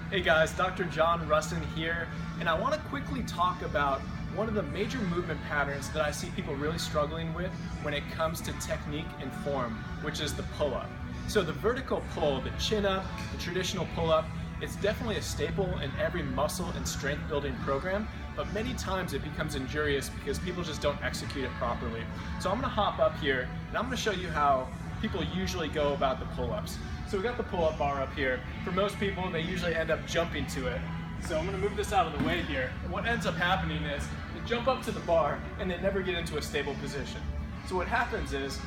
Hey guys, Dr. John Russin here, and I want to quickly talk about one of the major movement patterns that I see people really struggling with when it comes to technique and form, which is the pull-up. So the vertical pull, the chin-up, the traditional pull-up, it's definitely a staple in every muscle and strength building program, but many times it becomes injurious because people just don't execute it properly. So I'm going to hop up here and I'm going to show you how people usually go about the pull-ups. So we got the pull-up bar up here. For most people, they usually end up jumping to it. So I'm going to move this out of the way here. And what ends up happening is they jump up to the bar and they never get into a stable position. So what happens is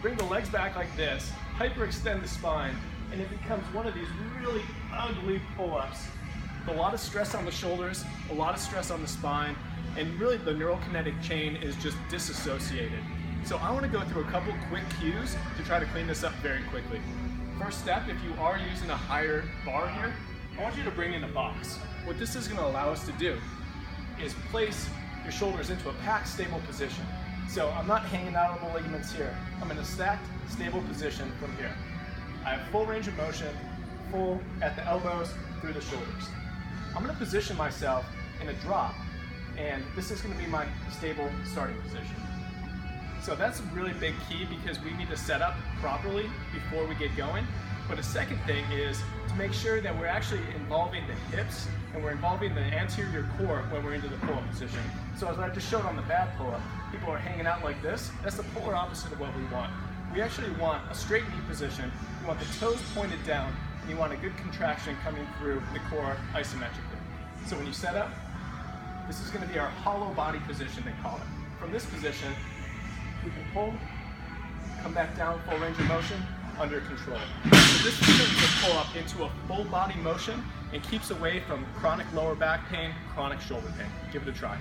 bring the legs back like this, hyperextend the spine, and it becomes one of these really ugly pull-ups. A lot of stress on the shoulders, a lot of stress on the spine, and really the neural kinetic chain is just disassociated. So I want to go through a couple quick cues to try to clean this up very quickly. First step, if you are using a higher bar here, I want you to bring in a box. What this is going to allow us to do is place your shoulders into a packed, stable position. So I'm not hanging out on the ligaments here. I'm in a stacked, stable position from here. I have full range of motion, full at the elbows, through the shoulders. I'm going to position myself in a drop, and this is going to be my stable starting position. So that's a really big key because we need to set up properly before we get going. But a second thing is to make sure that we're actually involving the hips and we're involving the anterior core when we're into the pull-up position. So as I just showed on the bad pull-up, people are hanging out like this. That's the polar opposite of what we want. We actually want a straight knee position. You want the toes pointed down, and you want a good contraction coming through the core isometrically. So when you set up, this is going to be our hollow body position, they call it. From this position, we can pull, come back down, full range of motion, under control. So this turns the pull up into a full body motion and keeps away from chronic lower back pain, chronic shoulder pain. Give it a try.